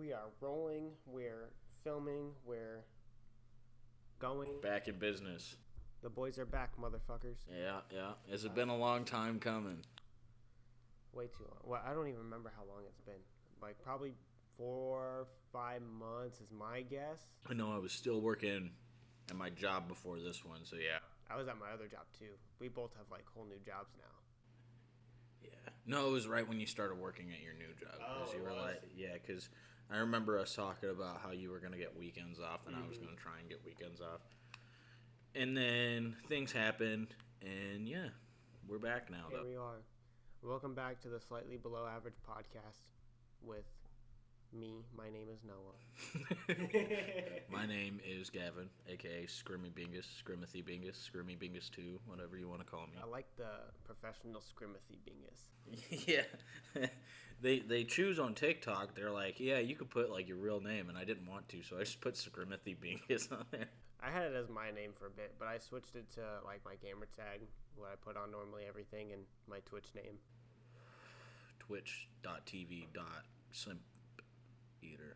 We are rolling, we're filming, we're going. Back in business. The boys are back, motherfuckers. Yeah. Has it been a long time coming? Way too long. Well, I don't even remember how long it's been. Like, probably 4 5 months is my guess. I know I was still working at my job before this one, so yeah. I was at my other job, too. We both have, like, whole new jobs now. Yeah. No, it was right when you started working at your new job. Oh, you were because I remember us talking about how you were going to get weekends off, and I was going to try and get weekends off. And then things happened, and yeah, we're back now, Here though. we are. Welcome back to the Slightly Below Average podcast with me. My name is Noah. My name is Gavin, a.k.a. Scrimmy Bingus, Scrimothy Bingus, Scrimmy Bingus 2, whatever you want to call me. I like the professional Scrimothy Bingus. Yeah. They choose on TikTok, they're like, yeah, you could put, like, your real name, and I didn't want to, so I just put Scrimothy Bingus on there. I had it as my name for a bit, but I switched it to, like, my gamer tag, what I put on normally everything, and my Twitch name. Twitch.tv.simpeater.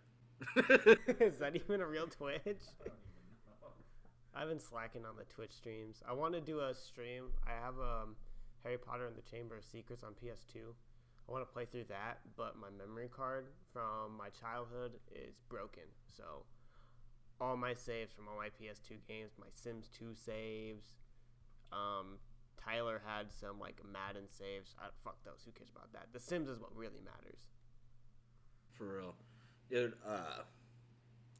Is that even a real Twitch? I've been slacking on the Twitch streams. I want to do a stream. I have Harry Potter and the Chamber of Secrets on PS2. I want to play through that, but my memory card from my childhood is broken. So all my saves from all my PS2 games, my Sims 2 saves, Tyler had some like Madden saves. Fuck those. Who cares about that? The Sims is what really matters. For real. Dude, I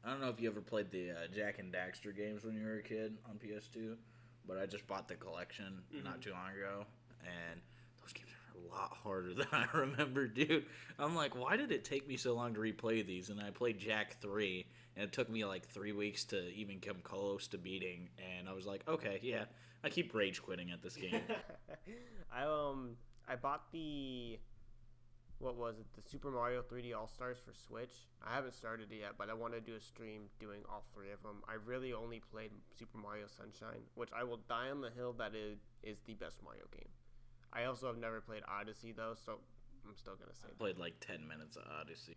don't know if you ever played the Jack and Daxter games when you were a kid on PS2, but I just bought the collection not too long ago, and those games are a lot harder than I remember, dude. I'm like, why did it take me so long to replay these? And I played Jack 3, and it took me like 3 weeks to even come close to beating, and I was like, okay, yeah, I keep rage quitting at this game. I bought the... What was it? The Super Mario 3D All-Stars for Switch. I haven't started it yet, but I want to do a stream doing all three of them. I really only played Super Mario Sunshine, which I will die on the hill that it is the best Mario game. I also have never played Odyssey, though, so I'm still going to say I played like 10 minutes of Odyssey.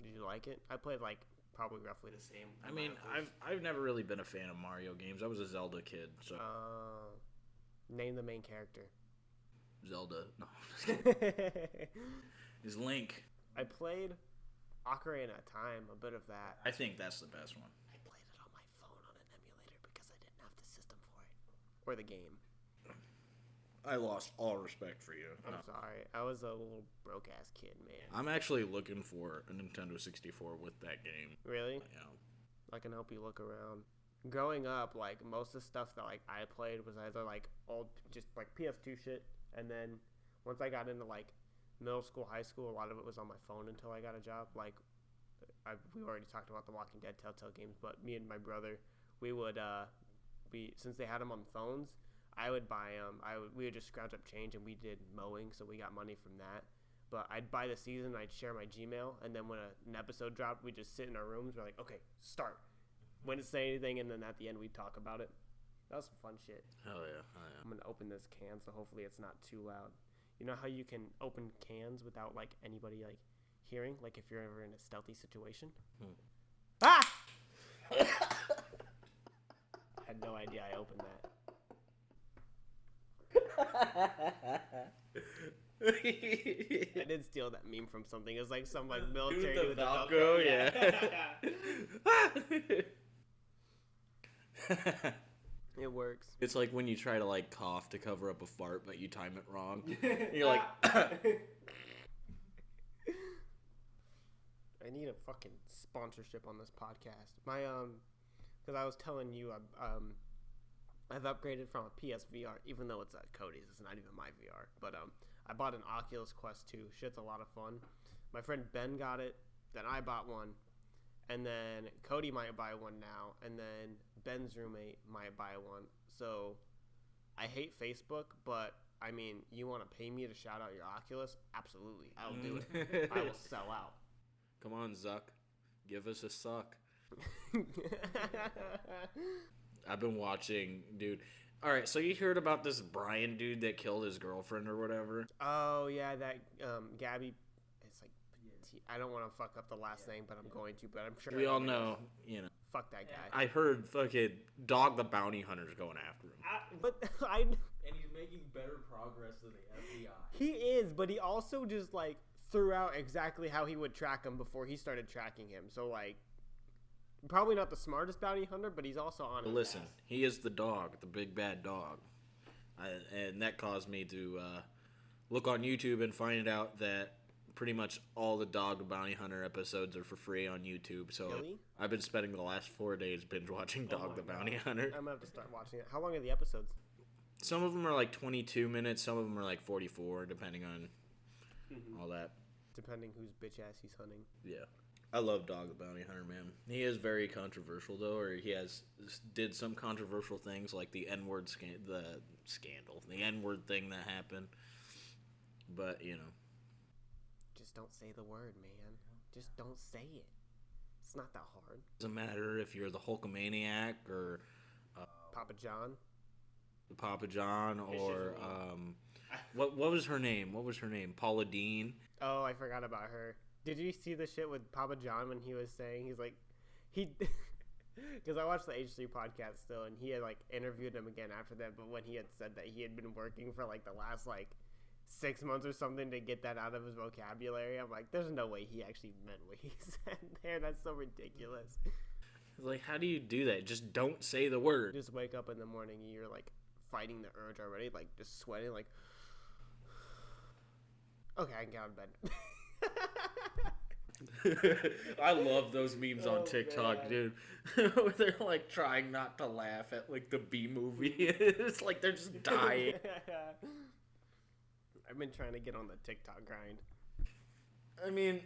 Did you like it? I played like probably roughly the same. I mean, I've never really been a fan of Mario games. I was a Zelda kid, so... Name the main character. Zelda. No, I'm just kidding. Is Link. I played Ocarina of Time, a bit of that. I think that's the best one. I played it on my phone on an emulator because I didn't have the system for it. Or the game. I lost all respect for you. I'm sorry. I was a little broke-ass kid, man. I'm actually looking for a Nintendo 64 with that game. Really? Yeah. I can help you look around. Growing up, like, most of the stuff that, like, I played was either, like, old, just, like, PS2 shit. And then once I got into, like, middle school, high school, a lot of it was on my phone until I got a job. Like, we already talked about the Walking Dead Telltale games, but me and my brother, we would, since they had them on phones, I would buy them. We would just scrounge up change, and we did mowing, so we got money from that. But I'd buy the season, I'd share my Gmail, and then when an episode dropped, we'd just sit in our rooms. We're like, okay, start. Wouldn't say anything, and then at the end, we'd talk about it. That was some fun shit. Hell yeah. I'm going to open this can, so hopefully it's not too loud. You know how you can open cans without, like, anybody, like, hearing? Like, if you're ever in a stealthy situation? Ah! I had no idea I opened that. I did steal that meme from something. It was, like, some, like, military Dude, with the a Velcro, yeah. It works. It's like when you try to, like, cough to cover up a fart, but you time it wrong. You're like... I need a fucking sponsorship on this podcast. My, because I was telling you, I've upgraded from a PSVR, even though it's at Cody's. It's not even my VR. But, I bought an Oculus Quest 2. Shit's a lot of fun. My friend Ben got it. Then I bought one. And then Cody might buy one now, and then Ben's roommate might buy one. So I hate Facebook, but I mean, you want to pay me to shout out your Oculus? Absolutely, I'll do it. I will sell out. Come on, Zuck. Give us a suck. I've been watching, dude. All right, so you heard about this Brian dude that killed his girlfriend or whatever? Oh, yeah, that Gabby, it's like I don't want to fuck up the last name, but I'm going to. But I'm sure We all know, you know. Fuck that guy. I heard fucking Dog the Bounty Hunter's going after him. And he's making better progress than the FBI. He is, but he also just like threw out exactly how he would track him before he started tracking him. So like, probably not the smartest bounty hunter, but he's also on. Listen, he is the dog, the big bad dog, and that caused me to look on YouTube and find out that pretty much all the Dog the Bounty Hunter episodes are for free on YouTube. So Really? I've been spending the last 4 days binge watching Dog the Bounty Hunter. I'm gonna have to start watching it. How long are the episodes? Some of them are like 22 minutes, some of them are like 44, depending on all that. Depending whose bitch ass he's hunting. Yeah. I love Dog the Bounty Hunter, man. He is very controversial, though, or he did some controversial things, like the N-word scandal, the N-word thing that happened. But, you know. Just don't say the word, man. Just don't say it. It's not that hard. Doesn't matter if you're the Hulkamaniac or Papa John. Papa John or what was her name? What was her name? Paula Deen. Oh, I forgot about her. Did you see the shit with Papa John when he was saying he's like because I watched the H3 podcast still, and he had like interviewed him again after that. But when he had said that he had been working for like the last like 6 months or something to get that out of his vocabulary, I'm like, there's no way he actually meant what he said there. That's so ridiculous. Like, how do you do that? Just don't say the word. Just wake up in the morning and you're like fighting the urge already, like just sweating, like, okay, I can get out of bed. I love those memes on TikTok, man. dude. Where they're like trying not to laugh at like the B movie. It's like they're just dying. I've been trying to get on the TikTok grind. I mean,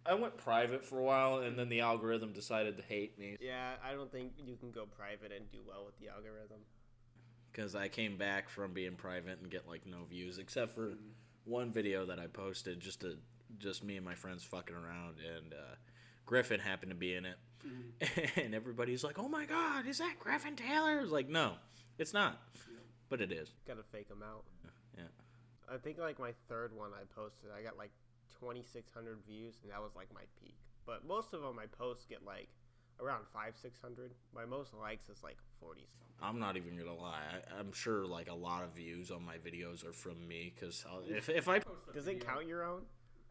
I went private for a while, and then the algorithm decided to hate me. Yeah, I don't think you can go private and do well with the algorithm. Because I came back from being private and get like no views, except for one video that I posted, just me and my friends fucking around, and Griffin happened to be in it, and everybody's like, "Oh my God, is that Griffin Taylor?" I was like, "No, it's not," but it is. Gotta fake them out. Yeah. I think like my third one I posted, I got like 2,600 views, and that was like my peak. But most of them I post get like around 500-600. My most likes is like 40 something. I'm not even gonna lie. I'm sure like a lot of views on my videos are from me, because if I post a Does video, it count your own?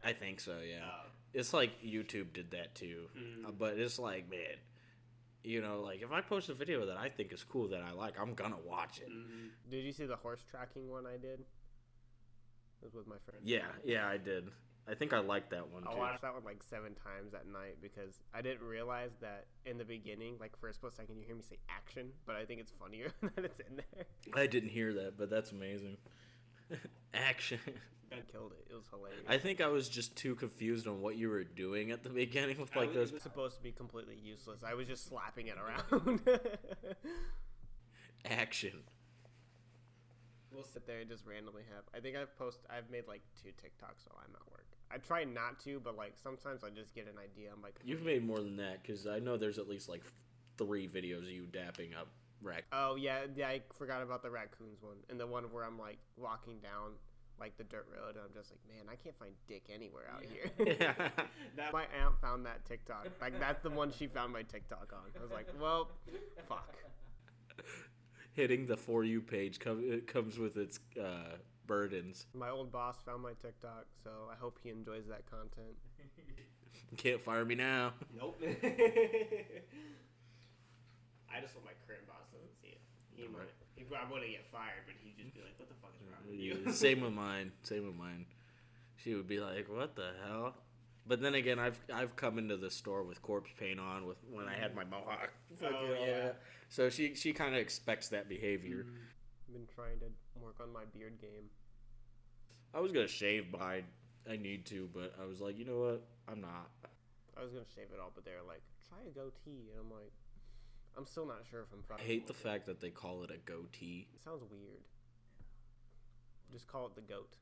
I think so, yeah. It's like YouTube did that too, but it's like, man, you know, like if I post a video that I think is cool, that I like, I'm gonna watch it. Did you see the horse tracking one I did? It was with my friend. Yeah, I did. I think I liked that one too. I watched that one like 7 times at night because I didn't realize that in the beginning, like for a split second, you hear me say action, but I think it's funnier that it's in there. I didn't hear that, but that's amazing. Action. Ben killed it. It was hilarious. I think I was just too confused on what you were doing at the beginning with like those. It was supposed to be completely useless. I was just slapping it around. Action. We'll sit there and just randomly have. I think I've made like 2 TikToks while I'm at work. I try not to, but like sometimes I just get an idea. I'm like, You've made more than that, because I know there's at least like 3 videos of you dapping up oh yeah, I forgot about the raccoons one, and the one where I'm like walking down like the dirt road, and I'm just like, man, I can't find dick anywhere out here. Yeah. My aunt found that TikTok. Like that's the one she found my TikTok on. I was like, well, fuck. Hitting the For You page comes with its burdens. My old boss found my TikTok, so I hope he enjoys that content. Can't fire me now. Nope. I just hope my current boss doesn't see it. He might. He probably wouldn't get fired, but he'd just be like, what the fuck is wrong with you? Same with mine. She would be like, what the hell? But then again, I've come into the store with corpse paint on when I had my mohawk. Oh, yeah. So she kind of expects that behavior. I've been trying to work on my beard game. I was going to shave mine. I need to, but I was like, you know what? I'm not. I was going to shave it all, but they're like, try a goatee. And I'm like, I'm still not sure if I'm I fucking hate the with fact that they call it a goatee. It sounds weird. Just call it the goat.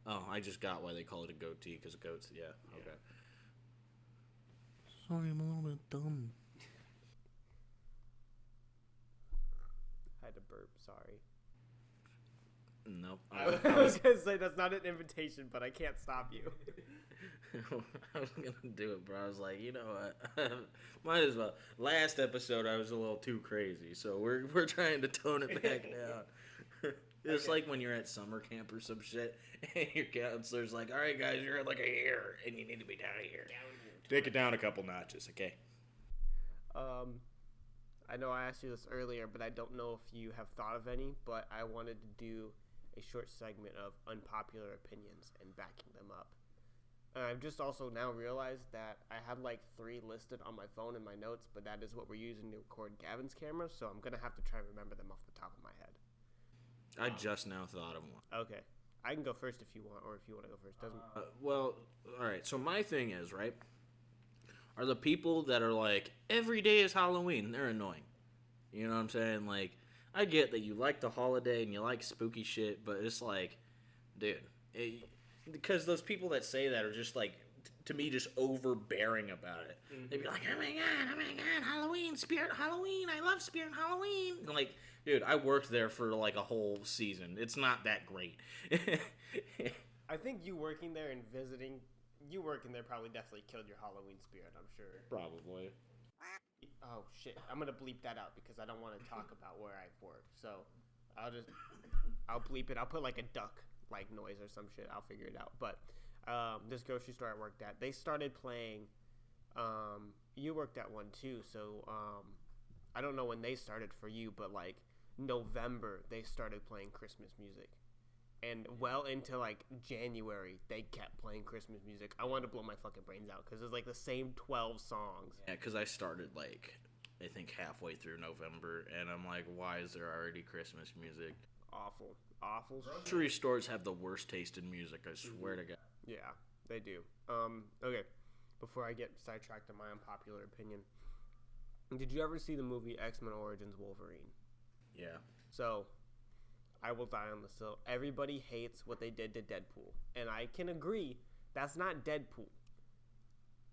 Oh, I just got why they call it a goatee, because goats, yeah. Okay. Sorry, I'm a little bit dumb. I had to burp, sorry. Nope. I was gonna say that's not an invitation, but I can't stop you. I was gonna do it, but I was like, you know what? Might as well. Last episode, I was a little too crazy, so we're trying to tone it back down. It's Okay. like when you're at summer camp or some shit, and your counselor's like, "All right, guys, you're at like a year, and you need to be down here. Take it down a couple notches, okay?" I know I asked you this earlier, but I don't know if you have thought of any. But I wanted to do a short segment of unpopular opinions and backing them up. And I've just also now realized that I had like 3 listed on my phone in my notes, but that is what we're using to record Gavin's camera, so I'm gonna have to try and remember them off the top of my head. I just now thought of one. Okay, I can go first if you want, or if you want to go first. Doesn't. Well, all right. So my thing is, right, are the people that are like, every day is Halloween. They're annoying. You know what I'm saying? Like, I get that you like the holiday and you like spooky shit, but it's like, dude, because those people that say that are just like, to me, just overbearing about it. Mm-hmm. They'd be like, oh my god, Halloween, Spirit Halloween, I love Spirit Halloween. And like, dude, I worked there for like a whole season. It's not that great. I think you working there and visiting, you working there probably definitely killed your Halloween spirit, I'm sure. Probably. Oh shit, I'm gonna bleep that out because I don't want to talk about where I've worked. So I'll bleep it. I'll put like a duck like noise or some shit. I'll figure it out. But this grocery store I worked at, they started playing. You worked at one too, so I don't know when they started for you, but like November they started playing Christmas music, and well into like January they kept playing Christmas music. I wanted to blow my fucking brains out because it's like the same 12 songs. Yeah, because I started like, I think halfway through November, and I'm like, why is there already Christmas music? Awful. Grocery stores have the worst taste in music, I swear to God. Yeah, they do. Okay, before I get sidetracked on my unpopular opinion, did you ever see the movie X-Men Origins Wolverine? Yeah. So, I will die on this hill. Everybody hates what they did to Deadpool, and I can agree that's not Deadpool.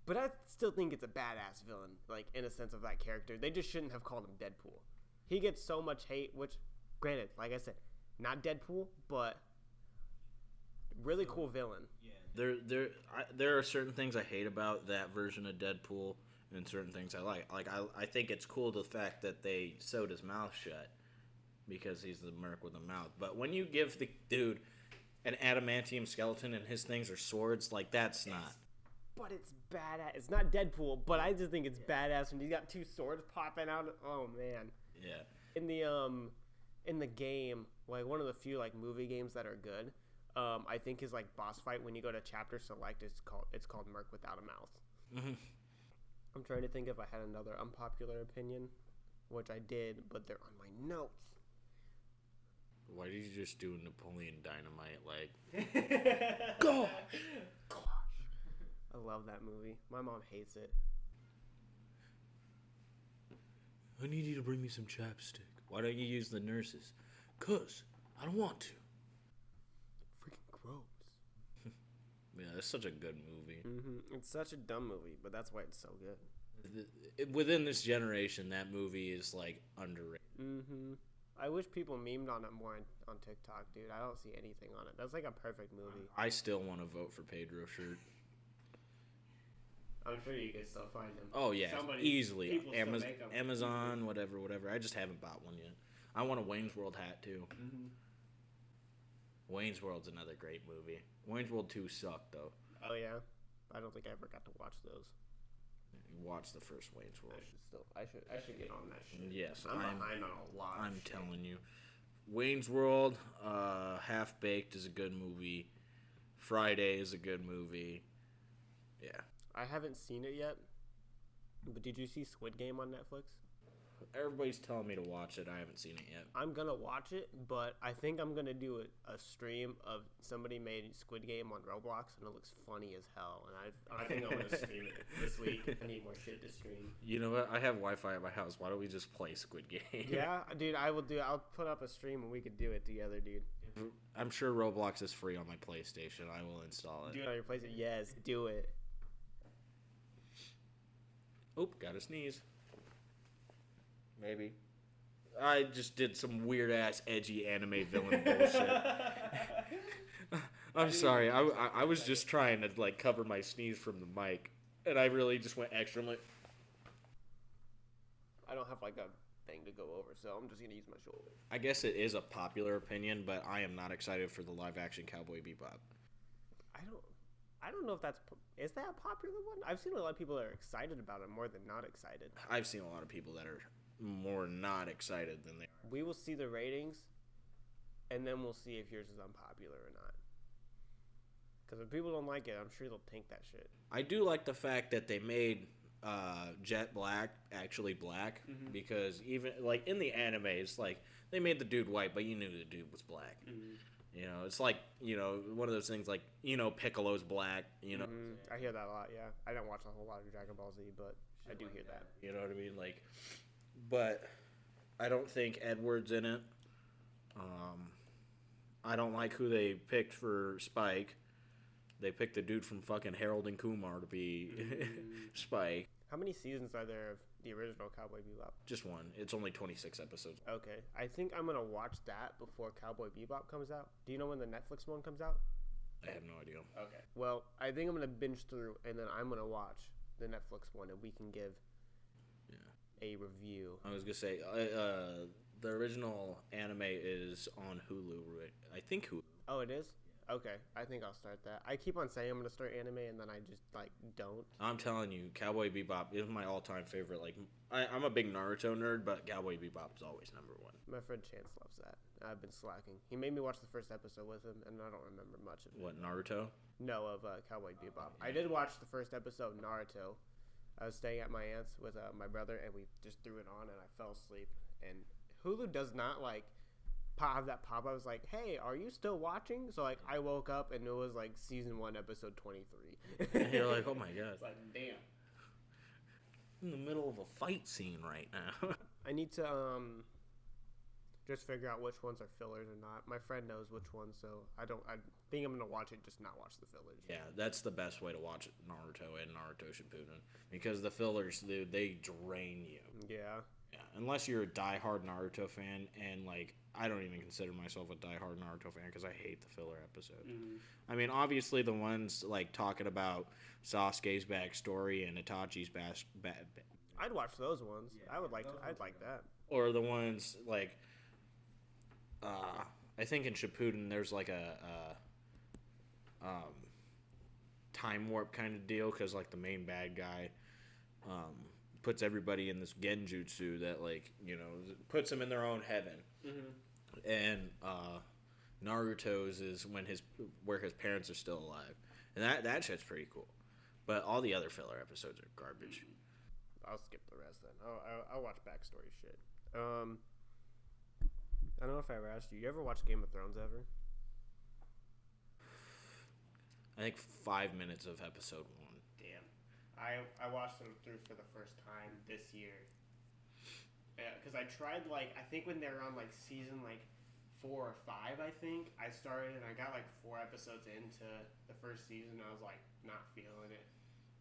But I still think it's a badass villain, like in a sense of that character. They just shouldn't have called him Deadpool. He gets so much hate, which, granted, like I said, not Deadpool, but really cool villain. Yeah. There are certain things I hate about that version of Deadpool, and certain things I like. Like, I think it's cool the fact that they sewed his mouth shut, because he's the merc with a mouth. But when you give the dude an adamantium skeleton and his things are swords, like, that's not. But it's badass. It's not Deadpool, but I just think it's badass when he's got 2 swords popping out. Oh man. Yeah. In the game, like one of the few like movie games that are good, I think his like boss fight when you go to chapter select, it's called Merc Without a Mouth. Mm-hmm. I'm trying to think if I had another unpopular opinion, which I did, but they're on my notes. Why did you just do Napoleon Dynamite? Like, Gosh. I love that movie. My mom hates it. I need you to bring me some chapstick. Why don't you use the nurses? 'Cause I don't want to. Freaking gross. Yeah, that's such a good movie. Mm-hmm. It's such a dumb movie, but that's why it's so good. Within this generation, that movie is like underrated. Mm-hmm. I wish people memed on it more on TikTok, dude. I don't see anything on it. That's like a perfect movie. I still want to vote for Pedro Shirt. I'm sure you can still find them. Oh yeah, easily. People still make 'em. Amazon, whatever. I just haven't bought one yet. I want a Wayne's World hat too. Mm-hmm. Wayne's World's another great movie. Wayne's World 2 sucked though. Oh yeah, I don't think I ever got to watch those. You watch the first Wayne's World. I should get on that shit. Yes, I'm behind on a lot. I'm telling you, Wayne's World, Half Baked is a good movie. Friday is a good movie. Yeah. I haven't seen it yet, but did you see Squid Game on Netflix? Everybody's telling me to watch it. I haven't seen it yet. I'm gonna watch it, but I think I'm gonna do a stream of somebody made Squid Game on Roblox, and it looks funny as hell. And I think I'm gonna stream it this week. I need more shit to stream. You know what? I have Wi-Fi at my house. Why don't we just play Squid Game? Yeah, dude, I will do. I'll put up a stream and we could do it together, dude. I'm sure Roblox is free on my PlayStation. I will install it. Do it on your PlayStation. Yes, do it. Oop, gotta sneeze. Maybe. I just did some weird ass edgy anime villain bullshit. I'm sorry. I was just trying to like cover my sneeze from the mic, and I really just went extra. I'm like, I don't have like a thing to go over, so I'm just gonna use my shoulder. I guess it is a popular opinion, but I am not excited for the live action Cowboy Bebop. I don't know if is that a popular one? I've seen a lot of people that are excited about it more than not excited. I've seen a lot of people that are more not excited than they are. We will see the ratings, and then we'll see if yours is unpopular or not. Because if people don't like it, I'm sure they'll tank that shit. I do like the fact that they made Jet Black actually black, because even like in the animes, like they made the dude white, but you knew the dude was black. You know, it's like, you know, one of those things like, you know, Piccolo's black, you know. I hear that a lot, yeah. I don't watch a whole lot of Dragon Ball Z, but I do hear that. You know what I mean? Like, but I don't think Edward's in it. I don't like who they picked for Spike. They picked the dude from fucking Harold and Kumar to be Spike. How many seasons are there of the original Cowboy Bebop? Just one. It's only 26 episodes. Okay. I think I'm going to watch that before Cowboy Bebop comes out. Do you know when the Netflix one comes out? I have no idea. Okay. Well, I think I'm going to binge through, and then I'm going to watch the Netflix one, and we can give a review. I was going to say, the original anime is on Hulu. I think Hulu. Oh, it is? Okay, I think I'll start that. I keep on saying I'm going to start anime, and then I just, like, don't. I'm telling you, Cowboy Bebop is my all-time favorite. Like, I'm a big Naruto nerd, but Cowboy Bebop is always number one. My friend Chance loves that. I've been slacking. He made me watch the first episode with him, and I don't remember much of it. What, Naruto? No, of Cowboy Bebop. I did watch the first episode, Naruto. I was staying at my aunt's with my brother, and we just threw it on, and I fell asleep. And Hulu does not, like, have that pop. I was like, hey, are you still watching? So, like, I woke up, and it was, like, season 1, episode 23. And you're like, oh, my God. It's like, damn. In the middle of a fight scene right now. I need to, just figure out which ones are fillers or not. My friend knows which ones, so I think I'm going to watch it, just not watch the fillers. Yeah, that's the best way to watch Naruto and Naruto Shippuden, because the fillers, dude, they drain you. Yeah. Yeah, unless you're a diehard Naruto fan, and, like, I don't even consider myself a diehard Naruto fan because I hate the filler episodes. I mean, obviously the ones, like, talking about Sasuke's backstory and Itachi's I'd watch those ones. Yeah, I'd like that. Or the ones, like, I think in Shippuden there's, like, a time warp kind of deal, because, like, the main bad guy puts everybody in this genjutsu that, like, you know, puts them in their own heaven. And Naruto's is where his parents are still alive, and that shit's pretty cool. But all the other filler episodes are garbage. I'll skip the rest then. I'll watch backstory shit. I don't know if I ever asked you. You ever watch Game of Thrones ever? I think 5 minutes of episode 1. Damn. I watched them through for the first time this year. Yeah, because I tried, like, I think when they were on, like, season, like, 4 or 5, I think, I started, and I got, like, 4 episodes into the first season, and I was, like, not feeling it.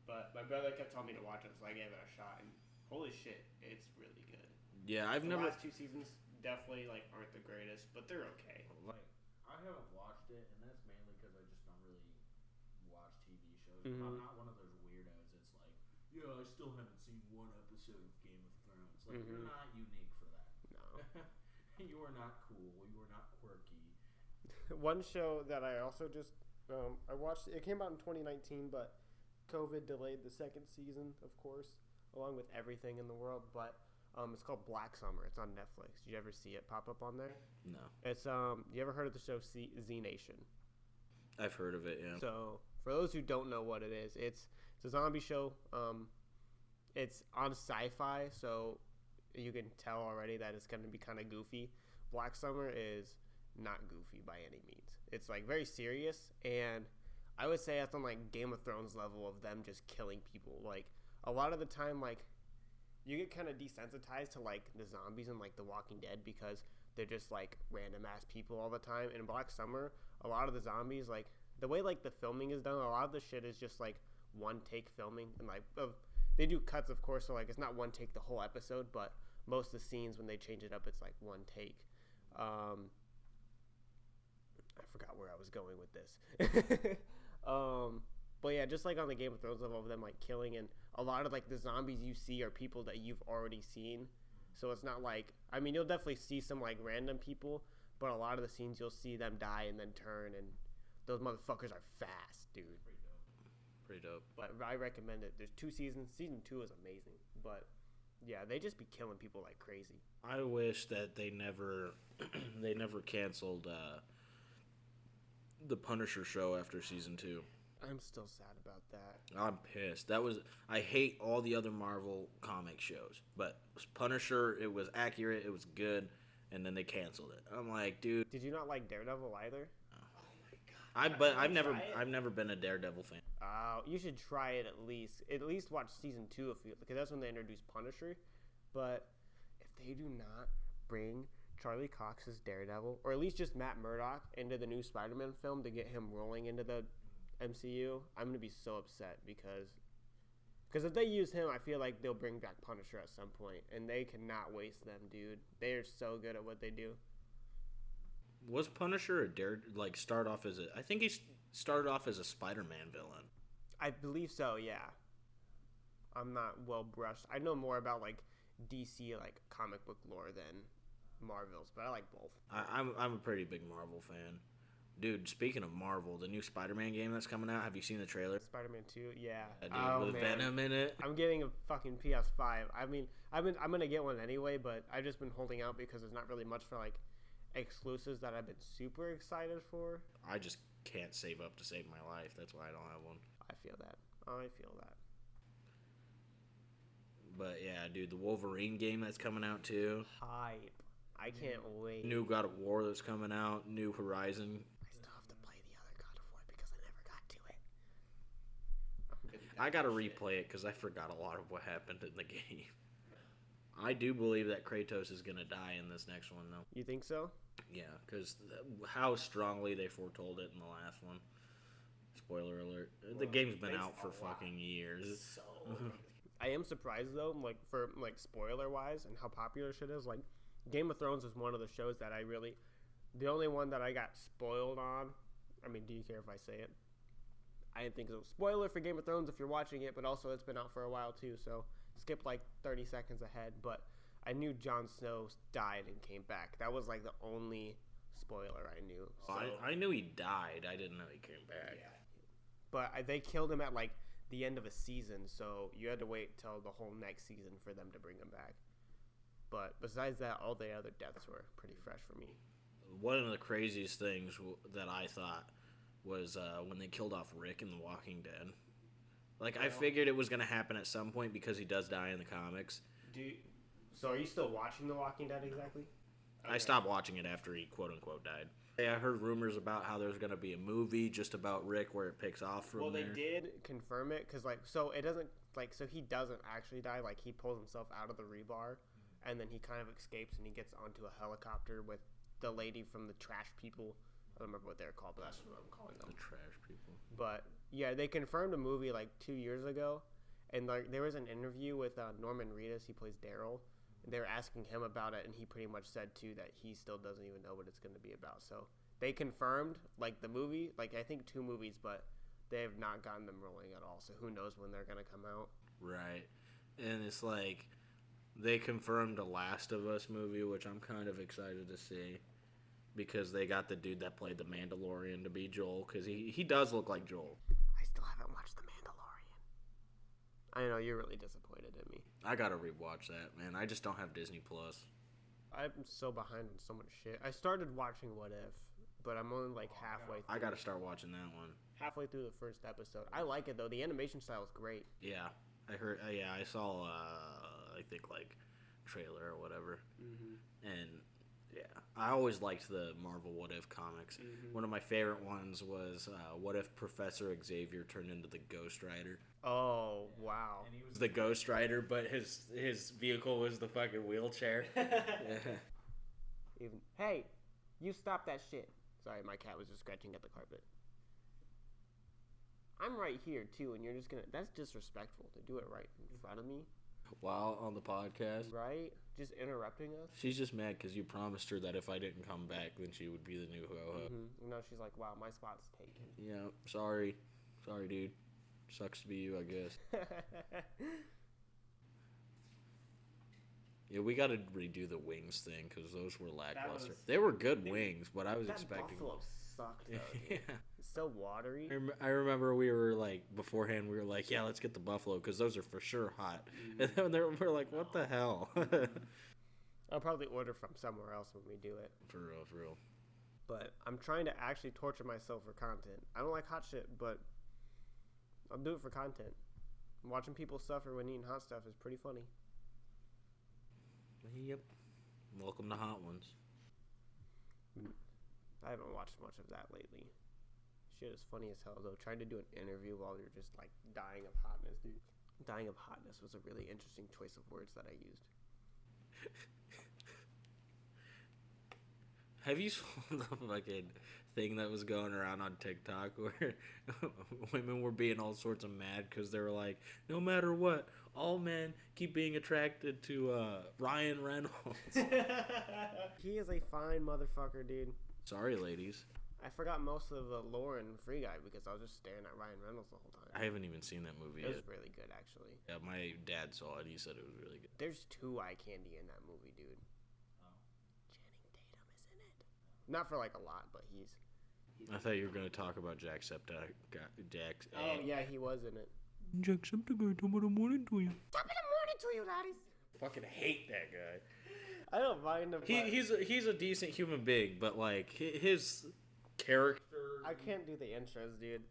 But my brother kept telling me to watch it, so I gave it a shot, and holy shit, it's really good. Yeah, The last 2 seasons definitely, like, aren't the greatest, but they're okay. Like, I haven't watched it, and that's mainly because I just don't really watch TV shows. I'm not one of those weirdos that's like, yeah, I still haven't seen 1 episode of Game of Thrones. Like, you're not unique for that. No. You are not cool. You are not quirky. One show that I also just I watched, it came out in 2019, but COVID delayed the second season, of course, along with everything in the world. But it's called Black Summer. It's on Netflix. Did you ever see it pop up on there? No. It's you ever heard of the show Z Nation? I've heard of it, yeah. So for those who don't know what it is, it's a zombie show. It's on sci-fi, so you can tell already that it's going to be kind of goofy. Black Summer is not goofy by any means. It's, like, very serious, and I would say that's on, like, Game of Thrones level of them just killing people. Like, a lot of the time, like, you get kind of desensitized to, like, the zombies in, like, The Walking Dead, because they're just, like, random-ass people all the time. In Black Summer, a lot of the zombies, like, the way, like, the filming is done, a lot of the shit is just, like, one take filming, and, like, they do cuts, of course, so, like, it's not one take the whole episode, but most of the scenes when they change it up, it's like one take. I forgot where I was going with this. But yeah, just like on the Game of Thrones level of them like killing, and a lot of like the zombies you see are people that you've already seen. So it's not like, I mean, you'll definitely see some like random people, but a lot of the scenes you'll see them die and then turn, and those motherfuckers are fast, dude. Pretty dope. But I recommend it. There's 2 seasons. Season 2 is amazing, but yeah, they just be killing people like crazy. I wish that they never canceled the Punisher show after season 2. I'm still sad about that. I'm pissed. I hate all the other Marvel comic shows, but Punisher, it was accurate, it was good, and then they canceled it. I'm like, dude. Did you not like Daredevil either? I've never been a Daredevil fan. You should try it at least. At least watch season 2 because that's when they introduced Punisher. But if they do not bring Charlie Cox's Daredevil, or at least just Matt Murdock, into the new Spider-Man film to get him rolling into the MCU, I'm gonna be so upset because if they use him, I feel like they'll bring back Punisher at some point, and they cannot waste them, dude. They are so good at what they do. Was Punisher start off as I think he started off as a Spider-Man villain. I believe so, yeah. I'm not well brushed. I know more about like DC like comic book lore than Marvel's, but I like both. I'm a pretty big Marvel fan. Dude, speaking of Marvel, the new Spider-Man game that's coming out, have you seen the trailer? Spider-Man 2, yeah. Dude, with Venom in it. I'm getting a fucking PS5. I mean, I'm gonna get one anyway, but I've just been holding out because there's not really much for like exclusives that I've been super excited for. I just can't save up to save my life. That's why I don't have one. I feel that. But yeah, dude, the Wolverine game that's coming out too. Hype. I can't wait. New God of War that's coming out. New Horizon. I still have to play the other God of War because I never got to it. I gotta replay it because I forgot a lot of what happened in the game. I do believe that Kratos is gonna die in this next one, though. You think so? Yeah, because how strongly they foretold it in the last one. Spoiler alert. The game's been out for fucking years. So I am surprised though, like for like spoiler wise and how popular shit is. Like Game of Thrones is one of the shows that the only one that I got spoiled on. I mean, do you care if I say it? I didn't think so. Spoiler for Game of Thrones if you're watching it, but also it's been out for a while too, so skip like 30 seconds ahead. But I knew Jon Snow died and came back. That was like the only spoiler I knew. So, I knew he died. I didn't know he came back. Yeah. But they killed him at like the end of a season, so you had to wait till the whole next season for them to bring him back. But besides that, all the other deaths were pretty fresh for me. One of the craziest things that I thought was when they killed off Rick in The Walking Dead. Like, I figured it was going to happen at some point because he does die in the comics. So are you still watching The Walking Dead exactly? Okay. I stopped watching it after he quote-unquote died. I heard rumors about how there's going to be a movie just about Rick where it picks off from there. Well, they did confirm it because, like, so it doesn't, like, so he doesn't actually die. Like, he pulls himself out of the rebar, and then he kind of escapes, and he gets onto a helicopter with the lady from the trash people. I don't remember what they're called, but that's what I'm calling them. The trash people. But, yeah, they confirmed a movie, like, 2 years ago, and, like, there was an interview with Norman Reedus. He plays Daryl. They were asking him about it, and he pretty much said, too, that he still doesn't even know what it's going to be about. So they confirmed, like, the movie, like, I think 2 movies, but they have not gotten them rolling at all. So who knows when they're going to come out. Right. And it's like, they confirmed a Last of Us movie, which I'm kind of excited to see. Because they got the dude that played the Mandalorian to be Joel, because he does look like Joel. I still haven't watched the Mandalorian. I know, you're really disappointed in me. I gotta rewatch that, man. I just don't have Disney Plus. I'm so behind on so much shit. I started watching What If, but I'm only like halfway through. I gotta start watching that one. Halfway through the first episode. I like it though. The animation style is great. Yeah, I heard. Yeah, I saw. I think like trailer or whatever. Mm-hmm. And yeah, I always liked the Marvel What If comics. Mm-hmm. One of my favorite ones was What If Professor Xavier turned into the Ghost Rider. Oh wow! And he was the Ghost Rider, but his vehicle was the fucking wheelchair. Even, hey, you stop that shit. Sorry, my cat was just scratching at the carpet. I'm right here too, and you're just gonna. That's disrespectful to do it right in front of me. While on the podcast. Right? Just interrupting us. She's just mad because you promised her that if I didn't come back, then she would be the new ho-ho. Mm-hmm. Now she's like, wow, my spot's taken. Yeah, sorry. Sorry, dude. Sucks to be you, I guess. Yeah, we got to redo the wings thing because those were lackluster. They were good wings, but I was expecting. Buffalo sucked, though, dude. Yeah. It's so watery. I remember we were like, beforehand, we were like, yeah, let's get the buffalo because those are for sure hot. And then we're like, what the hell? I'll probably order from somewhere else when we do it. For real, for real. But I'm trying to actually torture myself for content. I don't like hot shit, but I'll do it for content. Watching people suffer when eating hot stuff is pretty funny. Yep. Welcome to Hot Ones. I haven't watched much of that lately. Shit is funny as hell, though. Trying to do an interview while you're just, like, dying of hotness, dude. Dying of hotness was a really interesting choice of words that I used. Have you saw the fucking thing that was going around on TikTok where women were being all sorts of mad because they were like, no matter what, all men keep being attracted to Ryan Reynolds. He is a fine motherfucker, dude. Sorry, ladies. I forgot most of the lore in Free Guy because I was just staring at Ryan Reynolds the whole time. I haven't even seen that movie It yet. was really good, actually. Yeah, my dad saw it. He said it was really good. There's 2 eye candy in that movie, dude. Oh. Channing Tatum is in it. Not for, like, a lot, but he's... I thought you were going to talk about Jacksepticeye. Oh, yeah, he was in it. Jacksepticeye, top of the morning to you. Top of the morning to you, laddies. Fucking hate that guy. I don't mind him. He's a decent human being, but like his character. I can't do the intros, dude.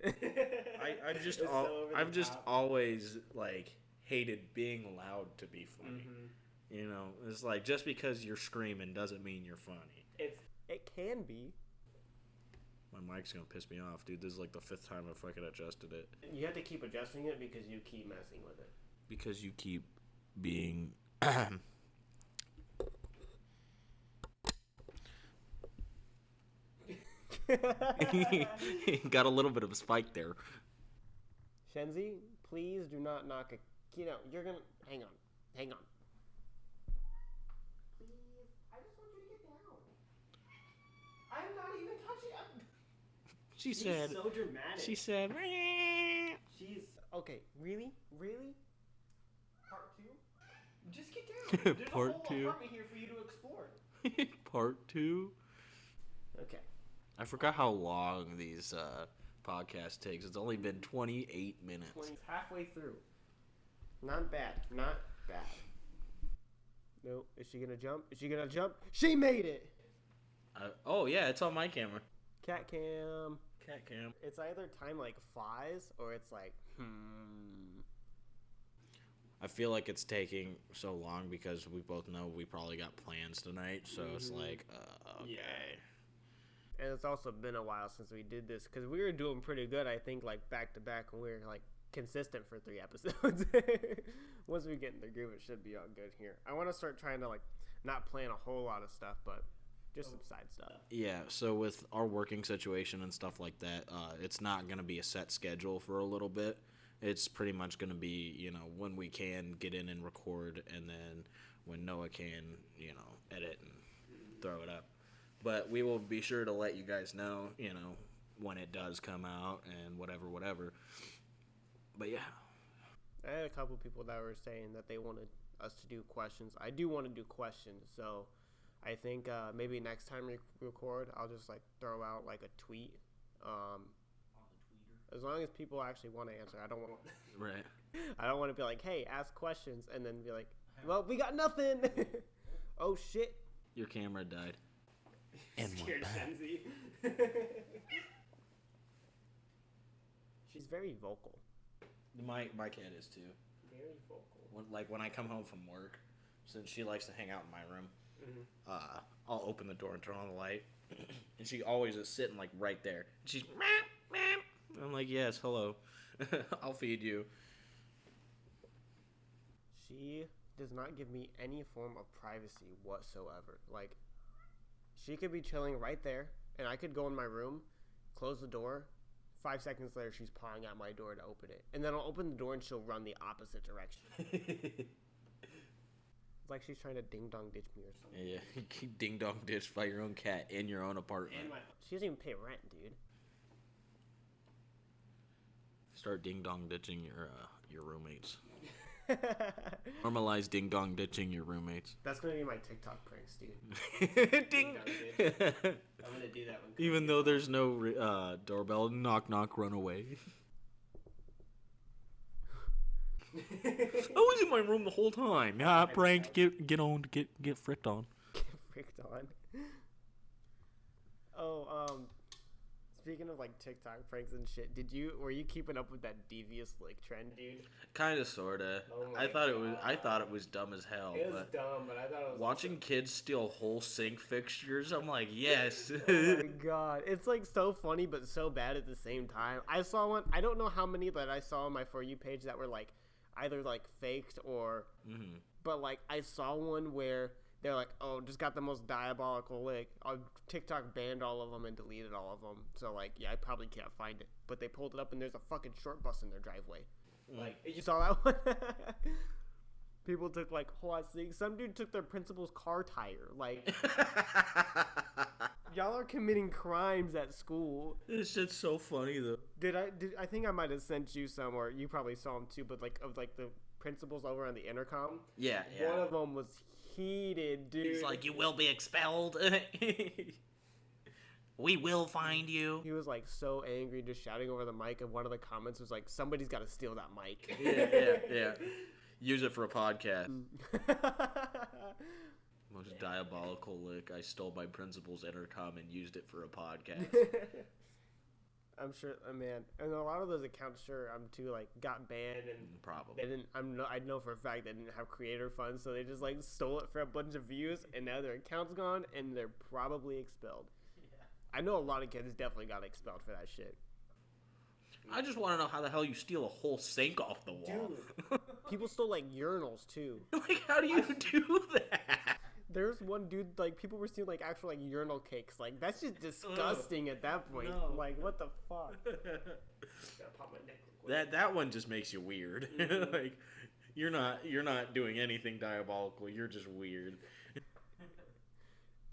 I've just always like hated being allowed to be funny. Mm-hmm. You know, it's like just because you're screaming doesn't mean you're funny. It can be. My mic's gonna piss me off, dude. This is like the 5th time I fucking adjusted it. You have to keep adjusting it because you keep messing with it. Because you keep being. Got a little bit of a spike there. Shenzi, please do not knock a... You know, you're gonna... Hang on. Please. I just want you to get down. I'm not even touching... She's so dramatic. She said... She's... Okay, really? Really? Part 2? Just get down. There's Part a whole 2. apartment here for you to explore. Part 2. Okay. I forgot how long these podcasts takes. It's only been 28 minutes. 20, halfway through. Not bad. Not bad. No. Is she gonna jump? Is she gonna jump? She made it! Oh, yeah, it's on my camera. Cat cam. Cat cam. It's either time like flies or it's like, I feel like it's taking so long because we both know we probably got plans tonight. So it's like, okay. Yeah. And it's also been a while since we did this because we were doing pretty good, I think, like back to back when we were like consistent for 3 episodes. Once we get in the groove, it should be all good here. I want to start trying to like not plan a whole lot of stuff, but just some side stuff. Yeah, so with our working situation and stuff like that, it's not going to be a set schedule for a little bit. It's pretty much going to be, you know, when we can get in and record, and then when Noah can, you know, edit and throw it up. But we will be sure to let you guys know, you know, when it does come out and whatever. But yeah. I had a couple people that were saying that they wanted us to do questions. I do want to do questions, so I think maybe next time we record, I'll just like throw out like a tweet. On the tweeter. As long as people actually want to answer, I don't want. Right. I don't want to be like, hey, ask questions, and then be like, well, we got nothing. Oh shit. Your camera died. And Scared Shenzi. She's very vocal. My cat is too. Very vocal. When I come home from work, since she likes to hang out in my room, I'll open the door and turn on the light, and she always is sitting like right there. She's meow, meow. I'm like, yes, hello, I'll feed you. She does not give me any form of privacy whatsoever. Like, she could be chilling right there, and I could go in my room, close the door. 5 seconds later, she's pawing at my door to open it. And then I'll open the door, and she'll run the opposite direction. It's like she's trying to ding dong ditch me or something. Yeah, you keep ding dong ditched by your own cat in your own apartment. And she doesn't even pay rent, dude. Start ding dong ditching your roommates. Normalize ding dong ditching your roommates. That's gonna be my TikTok pranks, dude. Ding. I'm gonna do that one. Even though there's no doorbell, knock knock, run away. I was in my room the whole time. Yeah, pranked. Get on. Get fricked on. Get fricked on. Oh, speaking of like TikTok pranks and shit, were you keeping up with that devious like trend, dude? Kinda, sorta. Oh I thought it was dumb as hell. It was dumb, but I thought it was watching kids steal whole sink fixtures. I'm like, yes. Oh my god, it's like so funny but so bad at the same time. I saw one. I don't know how many that I saw on my For You page that were like either like faked or, but like I saw one where they're like, oh, just got the most diabolical lick. TikTok banned all of them and deleted all of them. So like, yeah, I probably can't find it. But they pulled it up and there's a fucking short bus in their driveway. Like, you saw that one? People took like whole ass things. Some dude took their principal's car tire. Like, y'all are committing crimes at school. This shit's so funny though. I think I might have sent you some, or you probably saw them too. But like of like the principals over on the intercom. Yeah. One of them was heated, dude. He's like, you will be expelled. We will find you. He was like so angry, just shouting over the mic, and one of the comments was like, somebody's got to steal that mic. Yeah. Use it for a podcast. Most diabolical lick. I stole my principal's intercom and used it for a podcast. I'm sure, man, and a lot of those accounts, I'm too like got banned, and probably they didn't. I know for a fact they didn't have creator funds, so they just like stole it for a bunch of views, and now their account's gone, and they're probably expelled. Yeah. I know a lot of kids definitely got expelled for that shit. I just want to know how the hell you steal a whole sink off the wall. Dude, people stole like urinals too. Like, how do you do that? There's one dude, like, people were stealing, like, actual, like, urinal cakes. Like, that's just disgusting at that point. No. Like, what the fuck? Gotta pop my neck real quick. That one just makes you weird. Like, you're not doing anything diabolical. You're just weird.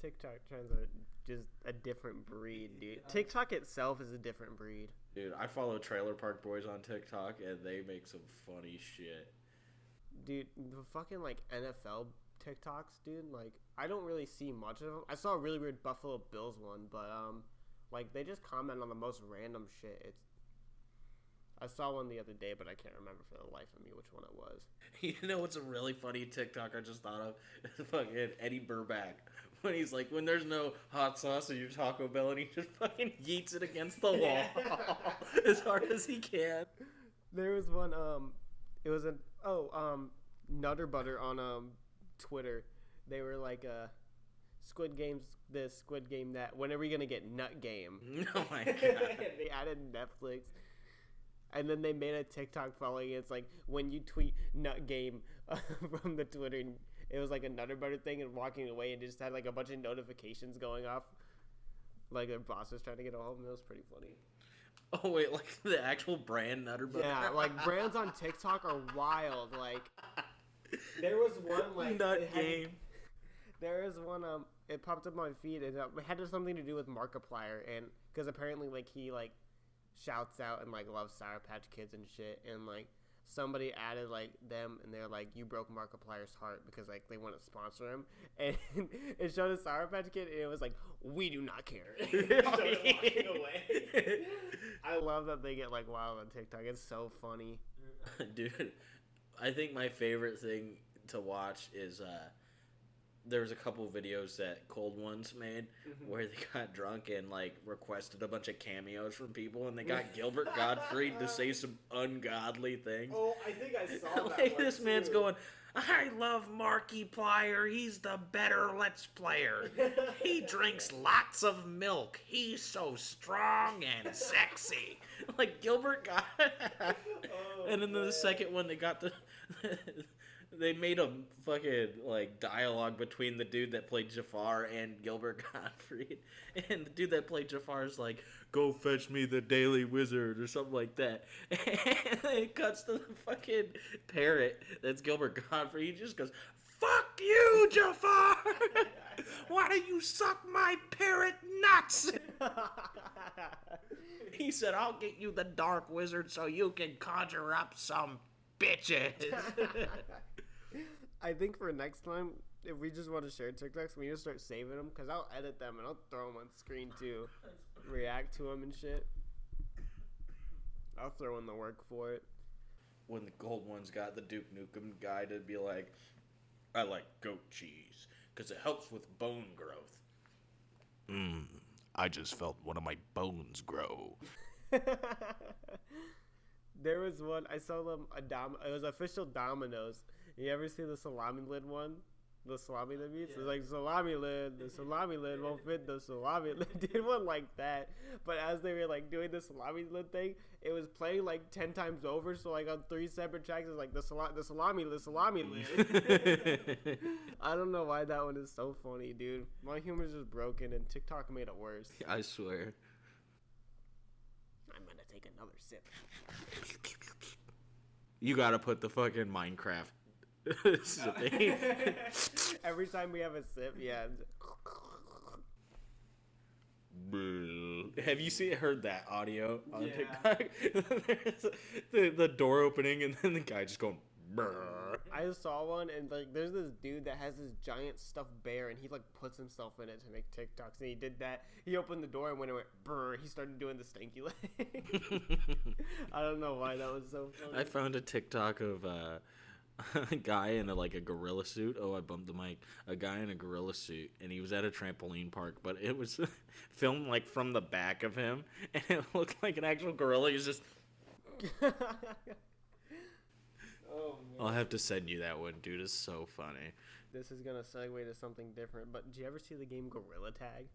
TikTok trends are just a different breed, dude. TikTok itself is a different breed. Dude, I follow Trailer Park Boys on TikTok, and they make some funny shit. Dude, the fucking, like, NFL TikToks, dude, like, I don't really see much of them. I saw a really weird Buffalo Bills one, but, like, they just comment on the most random shit. I saw one the other day, but I can't remember for the life of me which one it was. You know what's a really funny TikTok I just thought of? Fucking Eddie Burback. When he's like, when there's no hot sauce in your Taco Bell, and he just fucking yeets it against the wall as hard as he can. There was one, it was Nutter Butter on, Twitter. They were like, Squid Game's this, Squid Game that. When are we gonna get Nut Game? Oh my god. They added Netflix. And then they made a TikTok following it. It's like, when you tweet Nut Game from the Twitter, and it was like a Nutter Butter thing, and walking away, and it just had like a bunch of notifications going off. Like their boss was trying to get a hold of them. It was pretty funny. Oh wait, like the actual brand Nutter Butter? Yeah, like brands on TikTok are wild. Like, there was one like Nut Game. There is one it popped up on my feed, and it had something to do with Markiplier, and because apparently like he like shouts out and like loves Sour Patch Kids and shit, and like somebody added like them, and they're like, you broke Markiplier's heart, because like they want to sponsor him, and it showed a Sour Patch Kid, and it was like, we do not care. Walking away. I love that they get like wild on TikTok. It's so funny. Dude, I think my favorite thing to watch is there's a couple videos that Cold Ones made where they got drunk and like requested a bunch of cameos from people, and they got Gilbert Gottfried to say some ungodly things. Oh, I think I saw that. Like, this man's going, I love Markiplier. He's the better Let's Player. He drinks lots of milk. He's so strong and sexy. Like Gilbert got. And then the second one, they got the. They made a fucking like dialogue between the dude that played Jafar and Gilbert Gottfried, and the dude that played Jafar is like, "Go fetch me the Daily Wizard" or something like that. And it cuts to the fucking parrot that's Gilbert Gottfried. He just goes, "Fuck you, Jafar! Why do you suck my parrot nuts? He said, I'll get you the Dark Wizard so you can conjure up some bitches. I think for next time, if we just want to share TikToks, we need to start saving them, because I'll edit them and I'll throw them on screen too. React to them and shit. I'll throw in the work for it. When the gold ones got the Duke Nukem guy to be like, I like goat cheese because it helps with bone growth. I just felt one of my bones grow. There was one, I saw them, it was official Domino's. You ever see the salami lid one? The salami lid meats? It's like, salami lid, the salami lid won't fit the salami lid. Did one like that. But as they were like doing the salami lid thing, it was playing like 10 times over. So like on 3 separate tracks, it's like the salami lid. I don't know why that one is so funny, dude. My humor is just broken and TikTok made it worse. I swear. I'm gonna take another sip. You gotta put the fucking Minecraft sipping. Every time we have a sip, yeah. Have you heard that audio on TikTok? There's the door opening and then the guy just going. Brr. I saw one and like there's this dude that has this giant stuffed bear and he like puts himself in it to make TikToks, and he did that. He opened the door and when it went brr, he started doing the stanky leg. I don't know why that was so funny. I found a TikTok of a guy in a gorilla suit. Oh, I bumped the mic. A guy in a gorilla suit, and he was at a trampoline park, but it was filmed like from the back of him, and it looked like an actual gorilla. He was just. Oh, man. I'll have to send you that one, dude. It's so funny. This is gonna segue to something different, but did you ever see the game Gorilla Tag?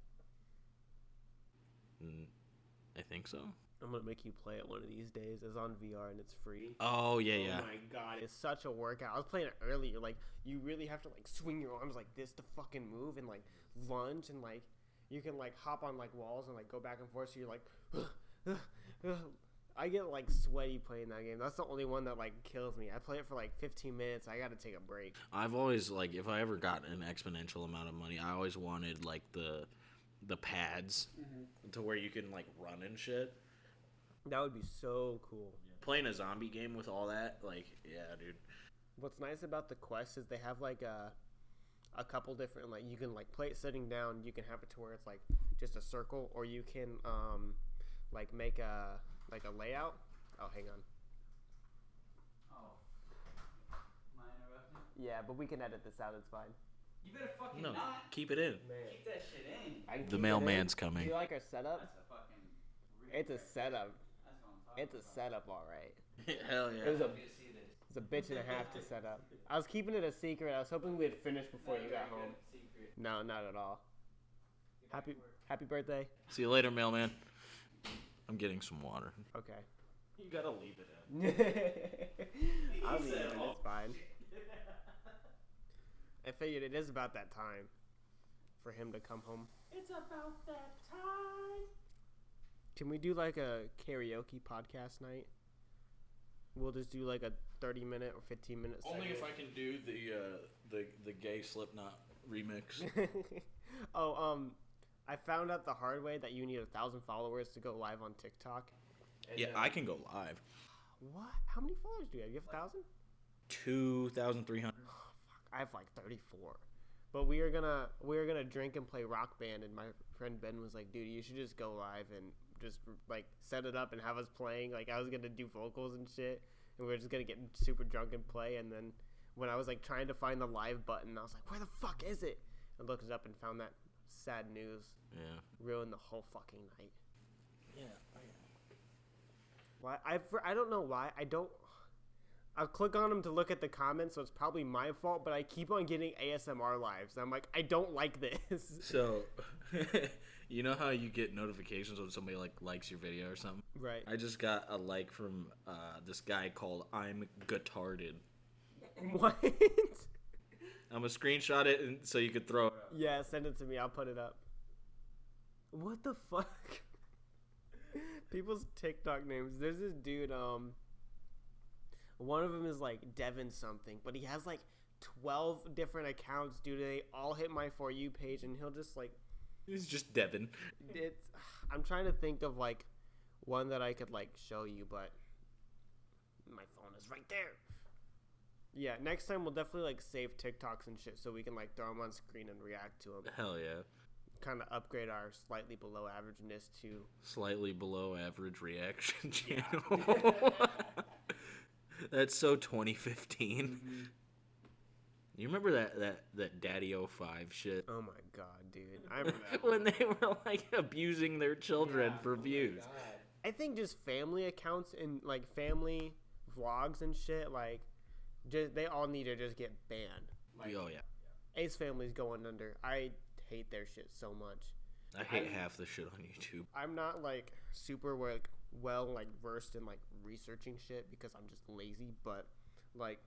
I think so. I'm gonna make you play it one of these days. It's on VR and it's free. Oh yeah. Oh my god, it's such a workout. I was playing it earlier. Like, you really have to like swing your arms like this to fucking move and like lunge, and like you can like hop on like walls and like go back and forth. So you're like, I get like sweaty playing that game. That's the only one that like kills me. I play it for like 15 minutes. I gotta take a break. I've always if I ever got an exponential amount of money, I always wanted like the pads to where you can like run and shit. That would be so cool. Playing a zombie game with all that, yeah, dude. What's nice about the Quest is they have like a couple different, like you can like play it sitting down. You can have it to where it's like just a circle, or you can like make a layout. Oh, hang on. Oh. Am I interrupting? Yeah, but we can edit this out. It's fine. You better fucking No, not. keep it in. Keep that shit in. The mailman's coming. Do you like our setup? That's a fucking. It's a setup. That's what I'm talking It's a setup, all right. Hell It yeah. was a about. You see this. It's a bitch and a half to set up. I was keeping it a secret. I was hoping we'd finish before you got home. Secret. No, not at all. Happy birthday. See you later, mailman. I'm getting some water. Okay. You gotta leave it in. I'll leave it in. It's fine. I figured it is about that time for him to come home. It's about that time. Can we do like a karaoke podcast night? We'll just do like a 30-minute or 15-minute segment. Only if I can do the gay Slipknot remix. I found out the hard way that you need 1,000 followers to go live on TikTok. Yeah, I can go live. What? How many followers do you have? You have 1,000? 2,300. I have like 34. But we are gonna drink and play Rock Band, and my friend Ben was like, dude, you should just go live and just like set it up and have us playing. Like, I was gonna do vocals and shit, and we were just gonna get super drunk and play. And then when I was like trying to find the live button, I was like, where the fuck is it? I looked it up and found that sad news. Yeah. Ruined the whole fucking night. Yeah. Why? I don't know why. I'll click on them to look at the comments, so it's probably my fault, but I keep on getting ASMR lives. I'm like, I don't like this. So, you know how you get notifications when somebody likes your video or something? Right. I just got a like from this guy called I'm Guitarded. What? I'm gonna screenshot it so you could throw it up. Yeah, send it to me. I'll put it up. What the fuck? People's TikTok names. There's this dude, one of them is like Devin something, but he has like 12 different accounts, dude. They all hit my For You page, and he'll just like. He's just Devin. I'm trying to think of like one that I could like show you, but my phone is right there. Yeah, next time we'll definitely like save TikToks and shit so we can like throw them on screen and react to them. Hell yeah. Kind of upgrade our slightly below averageness to slightly below average reaction channel. That's so 2015. Mm-hmm. You remember that Daddy 05 shit? Oh my god, dude. I remember that. When they were like abusing their children for views. I think just family accounts and like family vlogs and shit, like just they all need to just get banned. Like, oh yeah. Ace Family's going under. I hate their shit so much. I hate half the shit on YouTube. I'm not like super well like versed in like researching shit because I'm just lazy, but like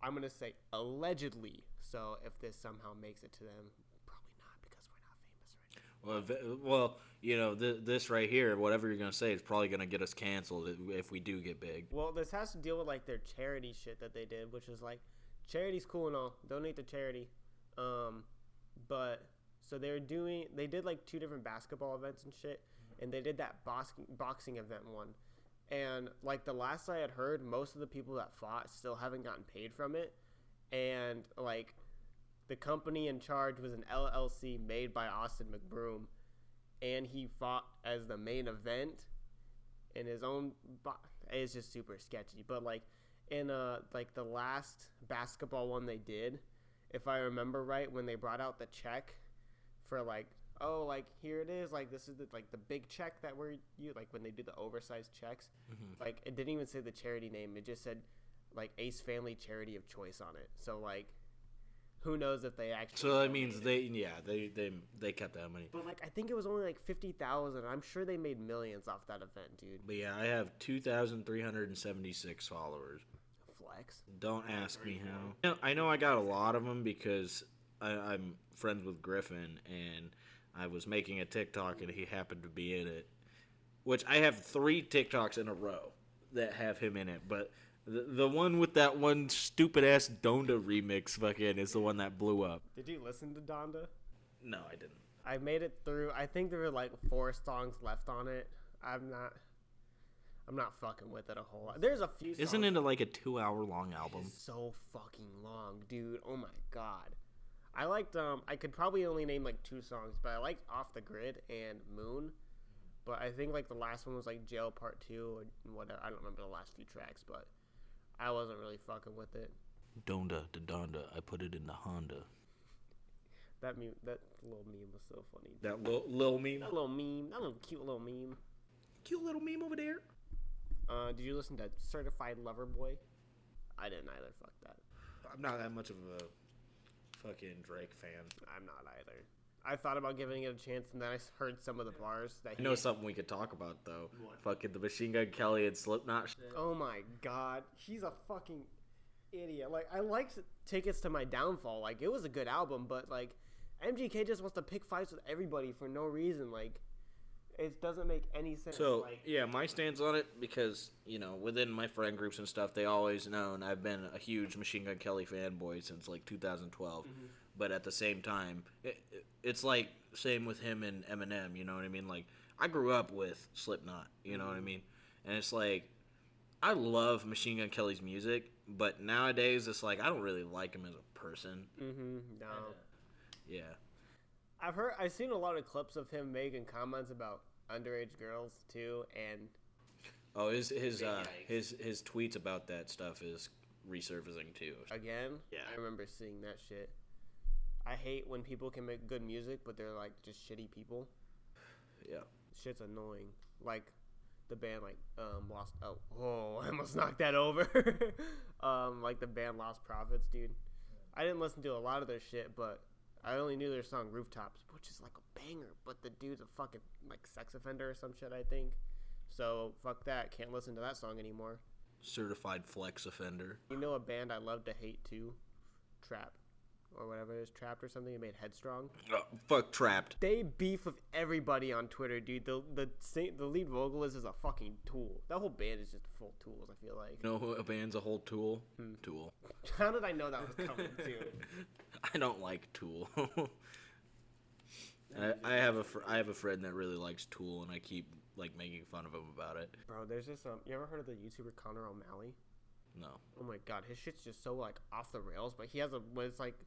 I'm gonna say allegedly. So if this somehow makes it to them, probably not because we're not famous right now. Well, you know, this right here, whatever you're gonna say, is probably gonna get us canceled if we do get big. Well, this has to deal with like their charity shit that they did, which is like charity's cool and all, donate to charity, but so they did like 2 different basketball events and shit, and they did that boxing event one, and like the last I had heard, most of the people that fought still haven't gotten paid from it, and like the company in charge was an LLC made by Austin McBroom, and he fought as the main event in his own it's just super sketchy. But like in like the last basketball one they did, if I remember right, when they brought out the check for like, oh, like here it is, like this is the big check that like when they do the oversized checks, like it didn't even say the charity name, it just said like Ace Family Charity of Choice on it. So like who knows if they actually. So that means they kept that money. But like I think it was only like 50,000. I'm sure they made millions off that event, dude. But yeah, I have 2,376 followers. Flex. Don't ask me how. I know I got a lot of them because I'm friends with Griffin, and I was making a TikTok, and he happened to be in it. Which I have 3 TikToks in a row that have him in it, but the one with that one stupid ass Donda remix fucking is the one that blew up. Did you listen to Donda? No, I didn't. I made it through. I think there were like 4 songs left on it. I'm not fucking with it a whole lot. There's a few songs. Isn't it like a 2-hour long album? It's so fucking long, dude. Oh my god. I liked I could probably only name like 2 songs, but I liked Off the Grid and Moon. But I think like the last one was like Jail Part 2 or whatever. I don't remember the last few tracks, but I wasn't really fucking with it. Donda to Donda, I put it in the Honda. That little meme was so funny. That little meme? That little meme. That little cute little meme. Cute little meme over there. Did you listen to Certified Lover Boy? I didn't either. Fuck that. I'm not that much of a fucking Drake fan. I'm not either. I thought about giving it a chance, and then I heard some of the bars that I know something we could talk about, though. What? Fucking the Machine Gun Kelly and Slipknot shit. Oh my god. He's a fucking idiot. Like, I liked Tickets to My Downfall. Like, it was a good album, but, like, MGK just wants to pick fights with everybody for no reason. Like, it doesn't make any sense. So, like, yeah, my stance on it, because, you know, within my friend groups and stuff, they always known I've been a huge Machine Gun Kelly fanboy since, like, 2012. Mm-hmm. But at the same time, it's like, same with him and Eminem, you know what I mean? Like, I grew up with Slipknot, you know what I mean? And it's like, I love Machine Gun Kelly's music, but nowadays, it's like, I don't really like him as a person. Mm-hmm, no. Yeah. I've seen a lot of clips of him making comments about underage girls, too, and... Oh, his tweets about that stuff is resurfacing, too. Again? Yeah. I remember seeing that shit. I hate when people can make good music, but they're, like, just shitty people. Yeah. Shit's annoying. Like, the band, like, Lost... Oh, I almost knocked that over. Like, the band Lost Prophets, dude. I didn't listen to a lot of their shit, but I only knew their song Rooftops, which is, like, a banger, but the dude's a fucking, like, sex offender or some shit, I think. So, fuck that. Can't listen to that song anymore. Certified flex offender. You know a band I love to hate, too? Trap. or whatever it is, Trapped or something. He made Headstrong. Oh, fuck Trapped. They beef with everybody on Twitter, dude. The lead vocalist is a fucking tool. That whole band is just full tools, I feel like. You know who a band's a whole tool? Tool. How did I know that was coming, too? I don't like Tool. I have a friend that really likes Tool, and I keep like making fun of him about it. Bro, there's this you ever heard of the YouTuber Connor O'Malley? No. Oh my god, his shit's just so like off the rails, but he has when it's like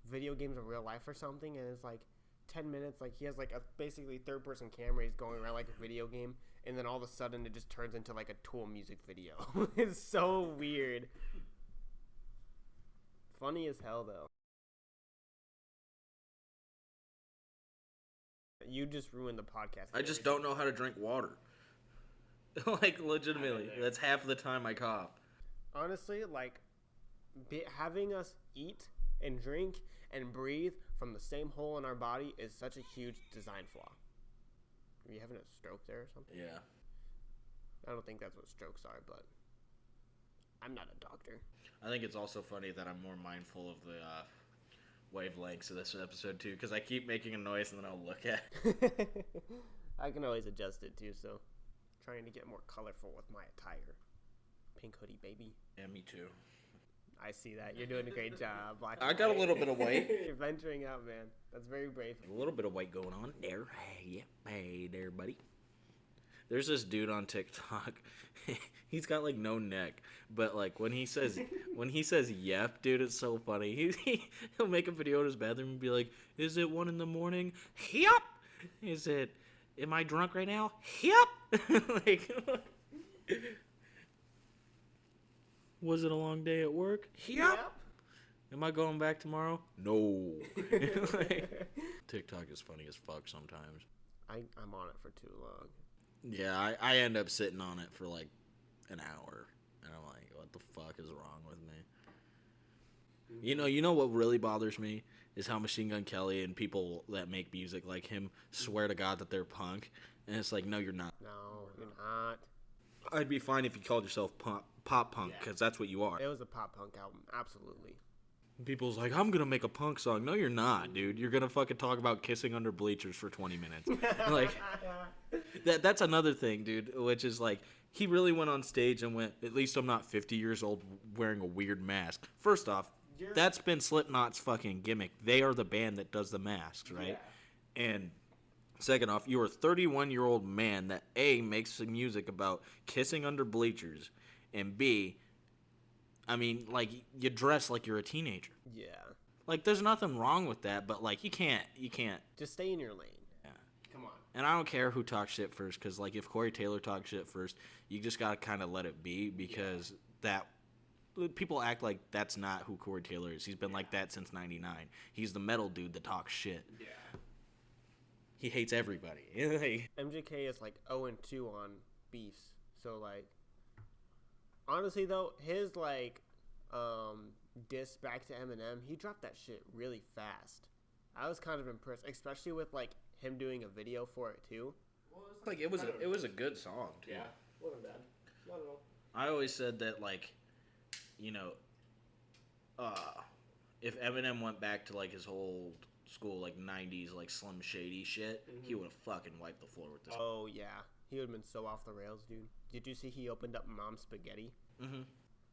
video games in real life or something, and it's like 10 minutes, like he has like a basically third person camera, he's going around like a video game, and then all of a sudden it just turns into like a Tool music video. It's so weird. Funny as hell though. You just ruined the podcast. I just don't know how to drink water. Like, legitimately. That's half the time I cough. Honestly, like, having us eat and drink and breathe from the same hole in our body is such a huge design flaw. Are you having a stroke there or something? Yeah. I don't think that's what strokes are, but I'm not a doctor. I think it's also funny that I'm more mindful of the wavelengths of this episode, too, because I keep making a noise and then I'll look at it. I can always adjust it, too, so trying to get more colorful with my attire. Pink hoodie, baby. Yeah, me too. I see that. You're doing a great job. Black I got a little bit of white. You're venturing out, man. That's very brave. A little bit of white going on there. Hey, yeah. Hey there, buddy. There's this dude on TikTok. He's got like no neck, but like when he says yep, dude, it's so funny. He'll make a video in his bathroom and be like, "Is it 1 a.m? Yep. Is it? Am I drunk right now? Yep." Like, was it a long day at work? Yep. Am I going back tomorrow? No. Like, TikTok is funny as fuck sometimes. I'm on it for too long. Yeah, I end up sitting on it for like an hour, and I'm like, what the fuck is wrong with me? You know what really bothers me is how Machine Gun Kelly and people that make music like him swear to God that they're punk, and it's like, no, you're not. No, you're not. I'd be fine if you called yourself pop punk, because that's what you are. It was a pop punk album, absolutely. People's like, I'm gonna make a punk song. No, you're not, dude. You're gonna fucking talk about kissing under bleachers for 20 minutes. Like, that's another thing, dude, which is like, he really went on stage and went, at least I'm not 50 years old wearing a weird mask. First off, that's been Slipknot's fucking gimmick. They are the band that does the masks, right? Yeah. And second off, you're a 31-year-old man that A, makes some music about kissing under bleachers, and B, I mean, like, you dress like you're a teenager. Yeah. Like, there's nothing wrong with that, but, like, you can't. Just stay in your lane. Yeah. Come on. And I don't care who talks shit first, because, like, if Corey Taylor talks shit first, you just got to kind of let it be, because people act like that's not who Corey Taylor is. He's been like that since 99. He's the metal dude that talks shit. Yeah. He hates everybody. MJK is, like, 0-2 on beefs, so, like, honestly, though, his, like, diss back to Eminem, he dropped that shit really fast. I was kind of impressed, especially with, like, him doing a video for it, too. Well, it was a good song, too. Yeah, wasn't bad. Not at all. I always said that, like, you know, if Eminem went back to, like, his old school, like, 90s, like, Slim Shady shit, he would have fucking wiped the floor with this. Oh, yeah. He would have been so off the rails, dude. Did you see he opened up Mom's Spaghetti? Mm-hmm.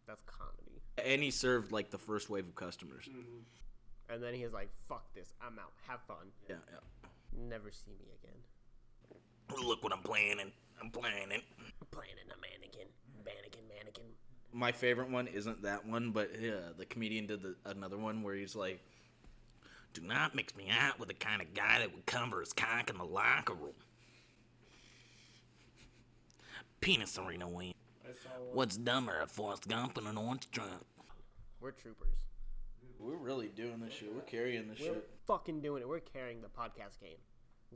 That's comedy. And he served, like, the first wave of customers. Mm-hmm. And then he was like, fuck this, I'm out. Have fun. Yeah. Never see me again. Look what I'm planning. I'm planning a mannequin. Mannequin. My favorite one isn't that one, but the comedian did another one where he's like, do not mix me out with the kind of guy that would cover his cock in the locker room. Penis arena win. What's dumber, a Forrest Gump and an orange trunk? We're troopers. We're really doing this shit. We're carrying this shit. We're fucking doing it. We're carrying the podcast game.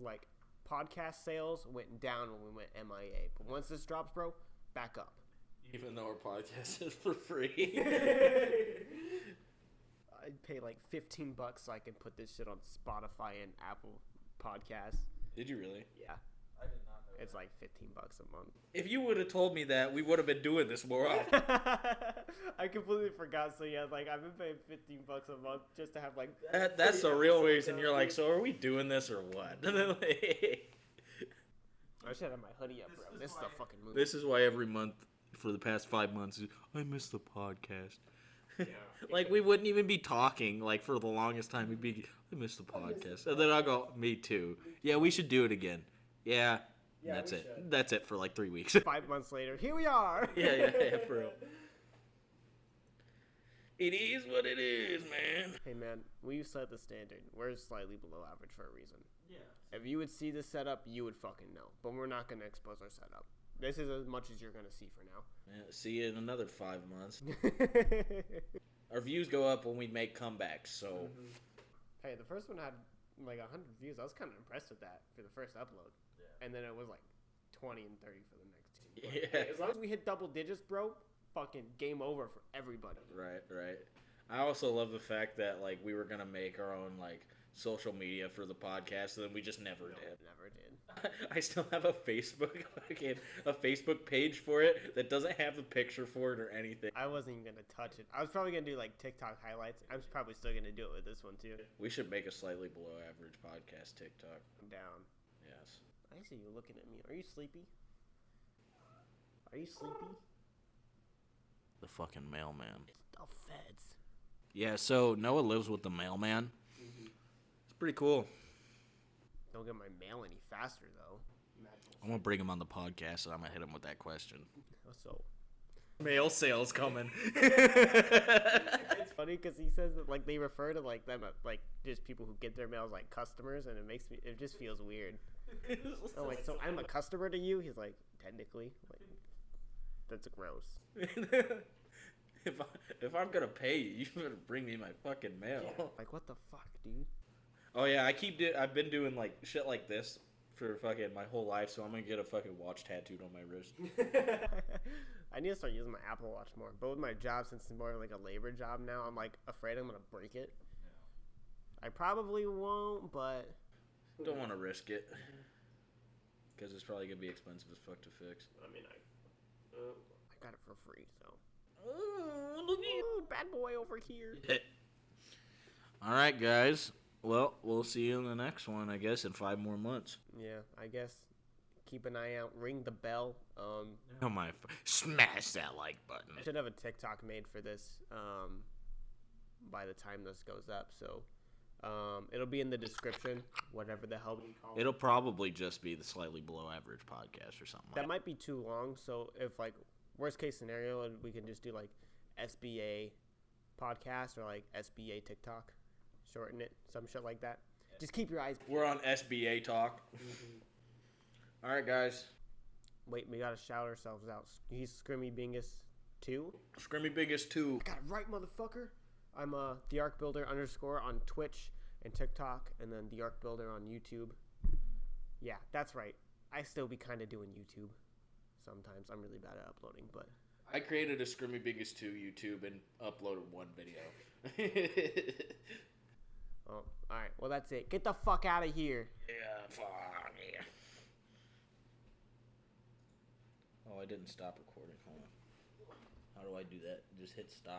Like, podcast sales went down when we went MIA. But once this drops, bro, back up. Even though our podcast is for free. I'd pay like $15 so I can put this shit on Spotify and Apple Podcasts. Did you really? Yeah. I did not know It's like $15 a month. If you would have told me that, we would have been doing this more often. I completely forgot. So yeah, like I've been paying $15 a month just to have like. That's the real reason. You're like, so are we doing this or what? I should have my hoodie up, bro. This is the fucking movie. This is why every month for the past 5 months, I miss the podcast. Yeah. Like we wouldn't even be talking. Like for the longest time, we'd be, I miss the podcast, and then I'll go, me too. Yeah, we should do it again. Yeah. Yeah, That's we it. should. That's it for like 3 weeks. 5 months later, here we are. yeah, for real. It is what it is, man. Hey man, we set the standard. We're slightly below average for a reason. Yeah. If you would see this setup, you would fucking know. But we're not gonna expose our setup. This is as much as you're gonna see for now. Yeah, see you in another 5 months. Our views go up when we make comebacks, so. Hey, the first one had like 100 views. I was kind of impressed with that for the first upload. Yeah. And then it was like 20 and 30 for the next two. But, Yeah. hey, as long as we hit double digits, bro, fucking game over for everybody. Right. I also love the fact that like we were gonna make our own like social media for the podcast, and then we just never did. Never did. I still have a Facebook page for it that doesn't have a picture for it or anything. I wasn't even gonna touch it. I was probably gonna do like TikTok highlights. I'm probably still gonna do it with this one too. We should make a slightly below average podcast TikTok. I'm down. Yes. I see you looking at me. Are you sleepy? Are you sleepy? The fucking mailman. It's the feds. Yeah, so Noah lives with the mailman. It's pretty cool. Don't get my mail any faster though. I'm gonna bring him on the podcast and I'm gonna hit him with that question. So Mail sales coming. it's funny because he says that like they refer to like them like just people who get their mail as like customers, and it just feels weird. I'm like, so I'm a customer to you? He's like, technically, like that's gross. If I'm gonna pay you, you better bring me my fucking mail. Like what the fuck, dude? Oh yeah, I've been doing like shit like this for fucking my whole life, so I'm gonna get a fucking watch tattooed on my wrist. I need to start using my Apple Watch more. But with my job, since it's more like a labor job now, I'm like afraid I'm gonna break it. Yeah. I probably won't, but Don't want to risk it because it's probably gonna be expensive as fuck to fix. I mean, I got it for free, so. Oh, look Ooh, bad boy over here. at All right, guys. Well, we'll see you in the next one, I guess, in 5 more months. Yeah, I guess. Keep an eye out. Ring the bell. Oh my! Smash that like button. I should have a TikTok made for this by the time this goes up. So it'll be in the description, whatever the hell we call it. It'll probably just be the slightly below average podcast or something. That might be too long. So if like worst case scenario, we can just do like SBA podcast or like SBA TikTok, shorten it, some shit like that. Just keep your eyes. We're on SBA talk. All right, guys. Wait, we gotta shout ourselves out. He's Scrimmy Bingus 2. Scrimmy Biggest 2. Got it right, motherfucker. I'm the Arc Builder _ on Twitch and TikTok, and then the Arc Builder on YouTube. Yeah, that's right. I still be kind of doing YouTube sometimes. I'm really bad at uploading, but I created a Scrimmy Biggest 2 YouTube and uploaded 1 video. oh, all right. Well, that's it. Get the fuck out of here. Yeah, fuck yeah. Oh, I didn't stop recording. Hold on. How do I do that? Just hit stop?